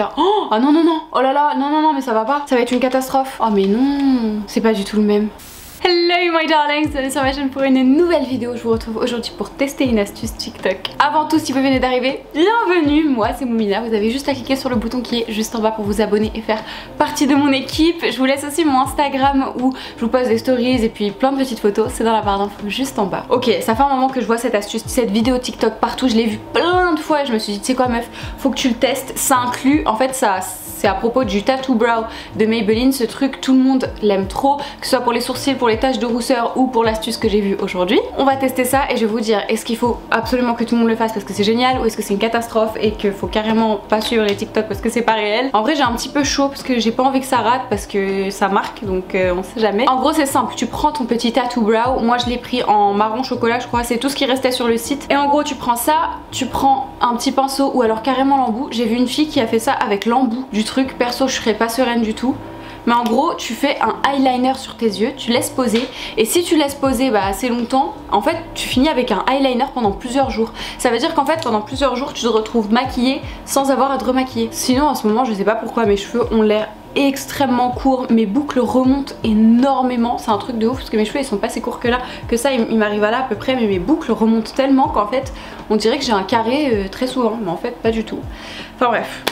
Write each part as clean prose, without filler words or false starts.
faire oh ah non non non, oh là là, non non non mais ça va pas, ça va être une catastrophe. Oh mais non, c'est pas du tout le même. Hello my darlings, bienvenue sur ma chaîne pour une nouvelle vidéo. Je vous retrouve aujourd'hui pour tester une astuce TikTok. Avant tout, si vous venez d'arriver, bienvenue, moi c'est Moumina. Vous avez juste à cliquer sur le bouton qui est juste en bas pour vous abonner et faire partie de mon équipe. Je vous laisse aussi mon Instagram où je vous poste des stories et puis plein de petites photos. C'est dans la barre d'infos juste en bas. Ok, ça fait un moment que je vois cette astuce, cette vidéo TikTok partout. Je l'ai vue plein de fois et je me suis dit, tu sais quoi meuf, faut que tu le testes. Ça inclut, en fait ça... C'est à propos du Tattoo Brow de Maybelline, ce truc tout le monde l'aime trop, que ce soit pour les sourcils, pour les taches de rousseur ou pour l'astuce que j'ai vue aujourd'hui. On va tester ça et je vais vous dire est-ce qu'il faut absolument que tout le monde le fasse parce que c'est génial ou est-ce que c'est une catastrophe et qu'il faut carrément pas suivre les TikTok parce que c'est pas réel. En vrai j'ai un petit peu chaud parce que j'ai pas envie que ça rate parce que ça marque donc on sait jamais. En gros c'est simple, tu prends ton petit Tattoo Brow, moi je l'ai pris en marron chocolat je crois, c'est tout ce qui restait sur le site. Et en gros tu prends ça, tu prends un petit pinceau ou alors carrément l'embout. J'ai vu une fille qui a fait ça avec l'embout du truc, perso je serais pas sereine du tout. Mais en gros tu fais un eyeliner sur tes yeux, tu laisses poser et si tu laisses poser assez longtemps, en fait tu finis avec un eyeliner pendant plusieurs jours. Ça veut dire qu'en fait pendant plusieurs jours tu te retrouves maquillée sans avoir à te remaquiller. Sinon en ce moment je sais pas pourquoi mes cheveux ont l'air extrêmement courts, mes boucles remontent énormément, c'est un truc de ouf parce que mes cheveux ils sont pas si courts que ça, il m'arrive à là à peu près mais mes boucles remontent tellement qu'en fait on dirait que j'ai un carré très souvent mais en fait pas du tout. Enfin bref.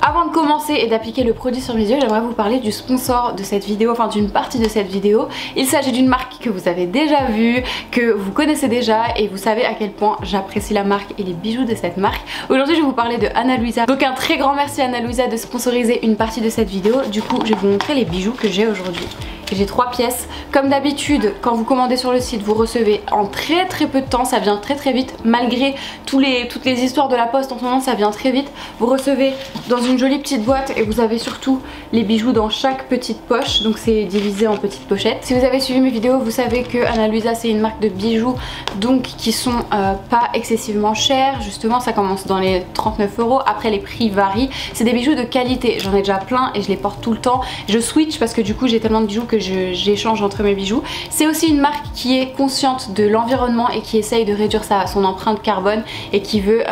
Avant de commencer et d'appliquer le produit sur mes yeux, j'aimerais vous parler du sponsor de cette vidéo, enfin d'une partie de cette vidéo. Il s'agit d'une marque que vous avez déjà vue, que vous connaissez déjà et vous savez à quel point j'apprécie la marque et les bijoux de cette marque. Aujourd'hui je vais vous parler de Ana Luisa. Donc un très grand merci à Ana Luisa de sponsoriser une partie de cette vidéo. Du coup je vais vous montrer les bijoux que j'ai aujourd'hui. J'ai 3 pièces. Comme d'habitude, quand vous commandez sur le site, vous recevez en très peu de temps, ça vient très vite, malgré toutes les histoires de la poste en ce moment, ça vient très vite. Vous recevez dans une jolie petite boîte et vous avez surtout les bijoux dans chaque petite poche, donc c'est divisé en petites pochettes. Si vous avez suivi mes vidéos, vous savez que Ana Luisa c'est une marque de bijoux donc qui sont pas excessivement chers, justement ça commence dans les 39 €, après les prix varient. C'est des bijoux de qualité, j'en ai déjà plein et je les porte tout le temps. Je switch parce que du coup j'ai tellement de bijoux que j'échange entre mes bijoux. C'est aussi une marque qui est consciente de l'environnement et qui essaye de réduire son empreinte carbone et qui veut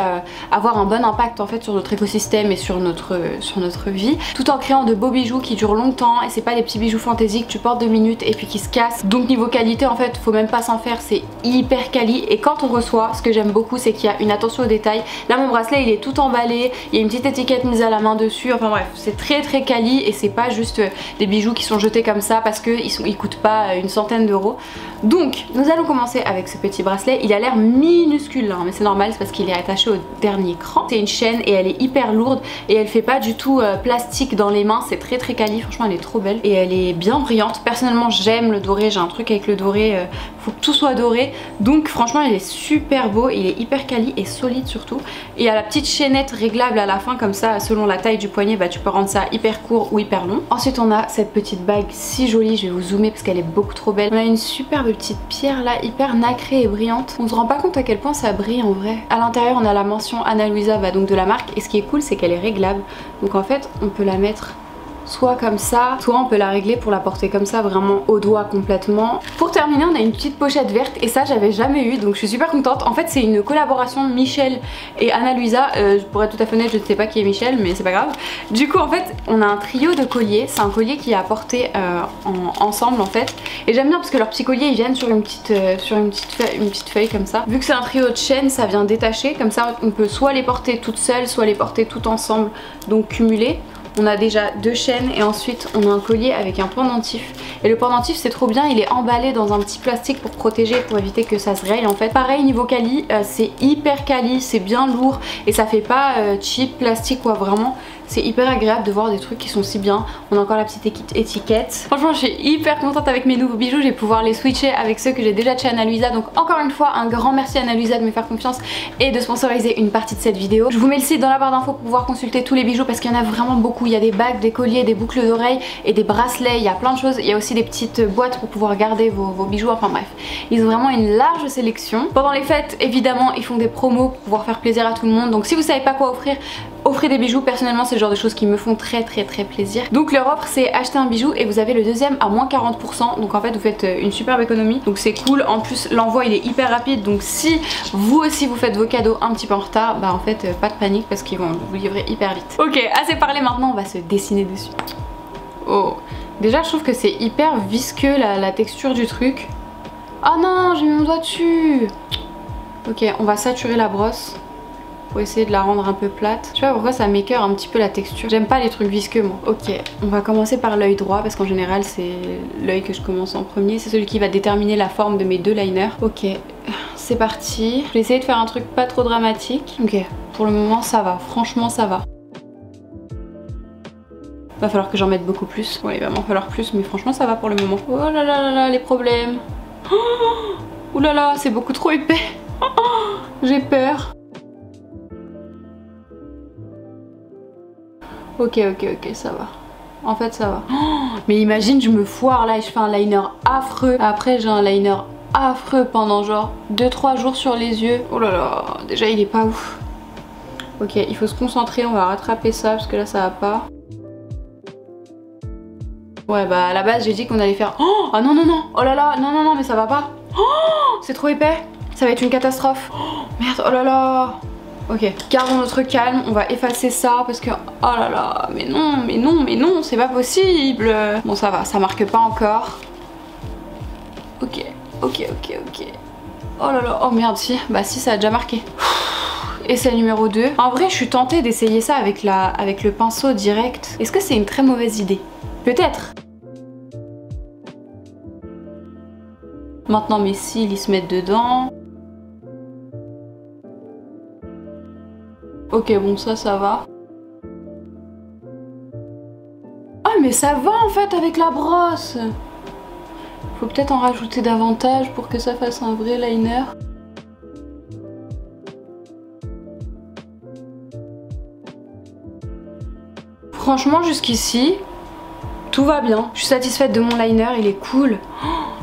avoir un bon impact en fait sur notre écosystème et sur notre vie, tout en créant de beaux bijoux qui durent longtemps et c'est pas des petits bijoux fantaisie que tu portes 2 minutes et puis qui se cassent. Donc niveau qualité en fait faut même pas s'en faire, c'est hyper quali et quand on reçoit, ce que j'aime beaucoup c'est qu'il y a une attention aux détails. Là mon bracelet il est tout emballé, il y a une petite étiquette mise à la main dessus, enfin bref c'est très quali et c'est pas juste des bijoux qui sont jetés comme ça parce qu'ils coûtent pas une centaine d'euros. Donc nous allons commencer avec ce petit bracelet. Il a l'air minuscule là, mais c'est normal, c'est parce qu'il est attaché au dernier cran. C'est une chaîne et elle est hyper lourde et elle fait pas du tout plastique dans les mains, c'est très quali, franchement elle est trop belle et elle est bien brillante. Personnellement j'aime le doré, j'ai un truc avec le doré, faut que tout soit doré, donc franchement il est super beau, il est hyper quali et solide surtout. Et il y a la petite chaînette réglable à la fin comme ça, selon la taille du poignet tu peux rendre ça hyper court ou hyper long. Ensuite on a cette petite bague si jolie, je vais vous zoomer parce qu'elle est beaucoup trop belle. On a une superbe petite pierre là, hyper nacrée et brillante. On se rend pas compte à quel point ça brille en vrai. À l'intérieur on a la mention Ana Luisa donc de la marque et ce qui est cool c'est qu'elle est réglable. Donc en fait on peut la mettre soit comme ça, soit on peut la régler pour la porter comme ça vraiment au doigt complètement. Pour terminer on a une petite pochette verte et ça j'avais jamais eu donc je suis super contente. En fait c'est une collaboration Michel et Ana Luisa, pour être tout à fait honnête je ne sais pas qui est Michel mais c'est pas grave. Du coup en fait on a un trio de colliers, c'est un collier qui est à porter ensemble en fait et j'aime bien parce que leurs petits colliers ils viennent sur une petite feuille comme ça. Vu que c'est un trio de chaînes ça vient détacher, comme ça on peut soit les porter toutes seules soit les porter toutes ensemble donc cumulées. On a déjà 2 chaînes et ensuite on a un collier avec un pendentif. Et le pendentif c'est trop bien, il est emballé dans un petit plastique pour protéger, pour éviter que ça se raye en fait. Pareil niveau quali, c'est hyper quali, c'est bien lourd et ça fait pas cheap plastique quoi, vraiment. C'est hyper agréable de voir des trucs qui sont si bien. On a encore la petite étiquette. Franchement je suis hyper contente avec mes nouveaux bijoux. Je vais pouvoir les switcher avec ceux que j'ai déjà de chez Ana Luisa. Donc encore une fois un grand merci à Ana Luisa de me faire confiance et de sponsoriser une partie de cette vidéo. Je vous mets le site dans la barre d'infos pour pouvoir consulter tous les bijoux parce qu'il y en a vraiment beaucoup. Il y a des bagues, des colliers, des boucles d'oreilles et des bracelets. Il y a plein de choses. Il y a aussi des petites boîtes pour pouvoir garder vos bijoux. Enfin bref, ils ont vraiment une large sélection. Pendant les fêtes évidemment ils font des promos pour pouvoir faire plaisir à tout le monde. Donc si vous savez pas quoi offrir, offrez des bijoux, personnellement c'est le genre de choses qui me font très plaisir. Donc leur offre c'est acheter un bijou et vous avez le deuxième à moins 40%, donc en fait vous faites une superbe économie, donc c'est cool. En plus l'envoi il est hyper rapide, donc si vous aussi vous faites vos cadeaux un petit peu en retard, bah en fait pas de panique parce qu'ils vont vous livrer hyper vite. Ok, assez parlé, maintenant on va se dessiner dessus. Oh, déjà je trouve que c'est hyper visqueux la texture du truc. Oh non, j'ai mis mon doigt dessus. Ok, on va saturer la brosse pour essayer de la rendre un peu plate. Tu vois pourquoi ça m'écœure un petit peu la texture. J'aime pas les trucs visqueux moi. Ok, on va commencer par l'œil droit parce qu'en général c'est l'œil que je commence en premier. C'est celui qui va déterminer la forme de mes deux liners. Ok, c'est parti. Je vais essayer de faire un truc pas trop dramatique. Ok, pour le moment ça va, franchement ça va. Va falloir que j'en mette beaucoup plus. Ouais, il va m'en falloir plus, mais franchement ça va pour le moment. Oh là là là là, les problèmes. Oh, ouh là là, c'est beaucoup trop épais. Oh, j'ai peur. Ok, ça va. En fait, ça va. Oh, mais imagine, je me foire là et je fais un liner affreux. Après, j'ai un liner affreux pendant genre 2-3 jours sur les yeux. Oh là là, déjà il est pas ouf. Ok, il faut se concentrer, on va rattraper ça parce que là ça va pas. Ouais, bah à la base j'ai dit qu'on allait faire... Oh, ah non, oh là là, non, mais ça va pas. Oh, c'est trop épais. Ça va être une catastrophe. Oh, merde, oh là là. Ok, gardons notre calme, on va effacer ça parce que... Oh là là, mais non, c'est pas possible. Bon ça va, ça marque pas encore. Ok. Oh là là, oh merde, si. Bah si, ça a déjà marqué. Essai numéro 2. En vrai, je suis tentée d'essayer ça avec le pinceau direct. Est-ce que c'est une très mauvaise idée? Peut-être. Maintenant mes cils ils se mettent dedans. Ok, bon ça va. Ah mais ça va en fait avec la brosse. Faut peut-être en rajouter davantage pour que ça fasse un vrai liner. Franchement jusqu'ici, tout va bien. Je suis satisfaite de mon liner, il est cool.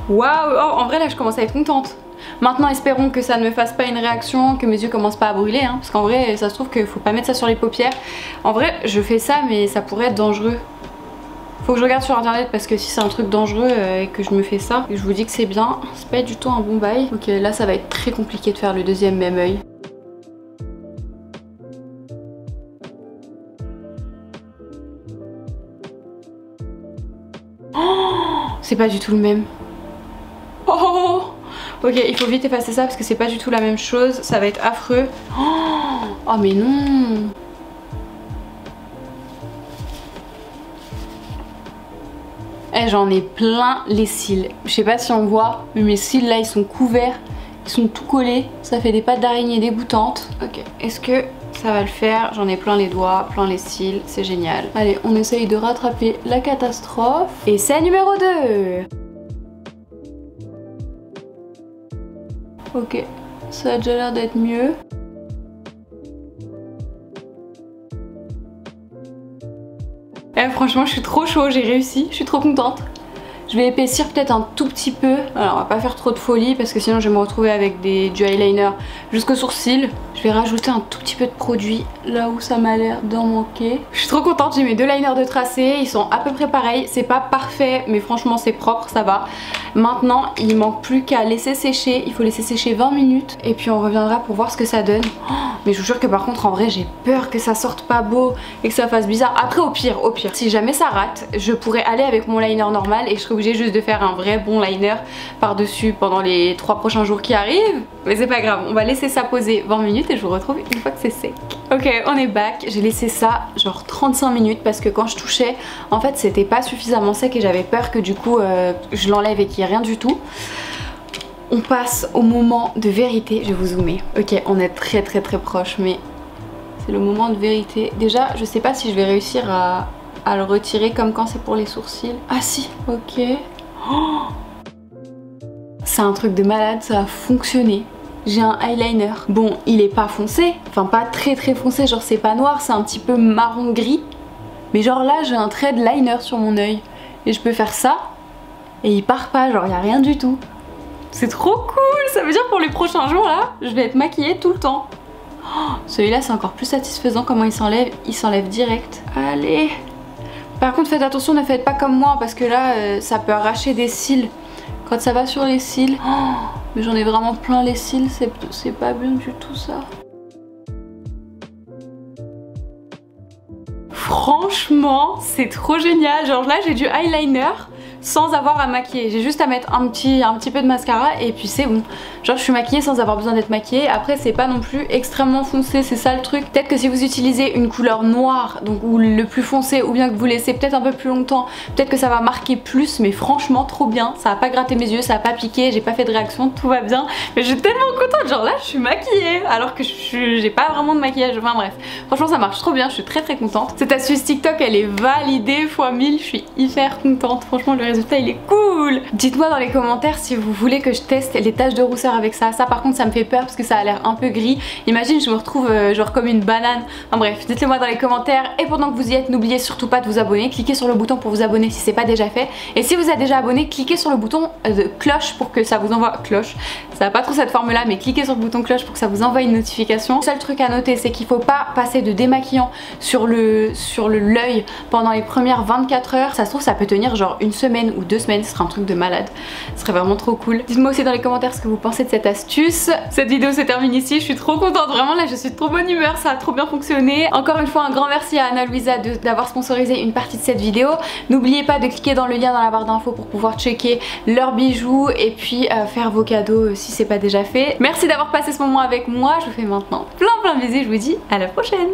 Waouh, oh, en vrai là je commence à être contente. Maintenant espérons que ça ne me fasse pas une réaction, que mes yeux commencent pas à brûler hein, parce qu'en vrai ça se trouve qu'il faut pas mettre ça sur les paupières. En vrai je fais ça mais ça pourrait être dangereux. Faut que je regarde sur internet parce que si c'est un truc dangereux et que je me fais ça, et je vous dis que c'est bien, c'est pas du tout un bon bail. Ok, là ça va être très compliqué de faire le deuxième même œil. Oh, c'est pas du tout le même. Oh, ok, il faut vite effacer ça parce que c'est pas du tout la même chose, ça va être affreux. Oh mais non. Eh, j'en ai plein les cils. Je sais pas si on voit, mais mes cils là ils sont couverts, ils sont tout collés, ça fait des pattes d'araignée dégoûtantes. Ok, est-ce que ça va le faire? J'en ai plein les doigts, plein les cils, c'est génial. Allez, on essaye de rattraper la catastrophe. Essai numéro 2. Ok, ça a déjà l'air d'être mieux. Eh, franchement je suis trop chaud, j'ai réussi, je suis trop contente. Je vais épaissir peut-être un tout petit peu. Alors on va pas faire trop de folie parce que sinon je vais me retrouver avec du eyeliner jusqu'aux sourcils. Je vais rajouter un tout petit peu de produit là où ça m'a l'air d'en manquer. Je suis trop contente, j'ai mes deux liners de tracé, ils sont à peu près pareils. C'est pas parfait mais franchement c'est propre, ça va. Maintenant il manque plus qu'à laisser sécher, il faut laisser sécher 20 minutes et puis on reviendra pour voir ce que ça donne. Oh, mais je vous jure que par contre en vrai j'ai peur que ça sorte pas beau et que ça fasse bizarre. Après au pire, si jamais ça rate, je pourrais aller avec mon liner normal et je serais obligée juste de faire un vrai bon liner par dessus pendant les 3 prochains jours qui arrivent. Mais c'est pas grave, on va laisser ça poser 20 minutes et je vous retrouve une fois que c'est sec. Ok, on est back, j'ai laissé ça genre 35 minutes parce que quand je touchais en fait c'était pas suffisamment sec et j'avais peur que du coup je l'enlève et qu'il n'y ait rien du tout. On passe au moment de vérité, je vais vous zoomer. Ok, on est très proche mais c'est le moment de vérité. Déjà je sais pas si je vais réussir à le retirer comme quand c'est pour les sourcils. Ah si, ok. Oh, c'est un truc de malade, ça a fonctionné. J'ai un eyeliner. Bon, il est pas foncé, enfin pas très foncé, genre c'est pas noir, c'est un petit peu marron gris. Mais genre là j'ai un trait de liner sur mon œil. Et je peux faire ça et il part pas, genre y a rien du tout. C'est trop cool, ça veut dire pour les prochains jours là, je vais être maquillée tout le temps. Oh, celui-là c'est encore plus satisfaisant comment il s'enlève direct. Allez. Par contre faites attention, ne faites pas comme moi parce que là ça peut arracher des cils. Quand ça va sur les cils. Oh, mais j'en ai vraiment plein les cils, c'est pas bien du tout ça. Franchement, c'est trop génial. Genre là, j'ai du eyeliner sans avoir à maquiller. J'ai juste à mettre un petit peu de mascara et puis c'est bon. Genre je suis maquillée sans avoir besoin d'être maquillée. Après c'est pas non plus extrêmement foncé, c'est ça le truc. Peut-être que si vous utilisez une couleur noire, donc ou le plus foncé, ou bien que vous laissez peut-être un peu plus longtemps, peut-être que ça va marquer plus, mais franchement trop bien. Ça a pas gratté mes yeux, ça a pas piqué, j'ai pas fait de réaction, tout va bien. Mais je suis tellement contente, genre là je suis maquillée alors que j'ai pas vraiment de maquillage, enfin bref. Franchement ça marche trop bien, je suis très contente. Cette astuce TikTok elle est validée x 1000, je suis hyper contente. Franchement le résultat il est cool. Dites-moi dans les commentaires si vous voulez que je teste les taches de rousseur avec ça. Ça par contre ça me fait peur parce que ça a l'air un peu gris. Imagine je me retrouve genre comme une banane. Enfin bref, dites-le moi dans les commentaires. Et pendant que vous y êtes, n'oubliez surtout pas de vous abonner. Cliquez sur le bouton pour vous abonner si c'est pas déjà fait. Et si vous êtes déjà abonné, cliquez sur le bouton de cloche pour que ça vous envoie... Cloche, ça a pas trop cette forme là, mais cliquez sur le bouton cloche pour que ça vous envoie une notification. Le seul truc à noter c'est qu'il faut pas passer de démaquillant sur l'œil pendant les premières 24 heures. Ça se trouve ça peut tenir genre une semaine ou 2 semaines, ce serait un truc de malade. Ce serait vraiment trop cool. Dites-moi aussi dans les commentaires ce que vous pensez de cette astuce. Cette vidéo se termine ici, je suis trop contente, vraiment là je suis de trop bonne humeur, ça a trop bien fonctionné. Encore une fois un grand merci à Ana Luisa d'avoir sponsorisé une partie de cette vidéo. N'oubliez pas de cliquer dans le lien dans la barre d'infos pour pouvoir checker leurs bijoux et puis faire vos cadeaux si c'est pas déjà fait. Merci d'avoir passé ce moment avec moi, je vous fais maintenant plein de bisous, je vous dis à la prochaine.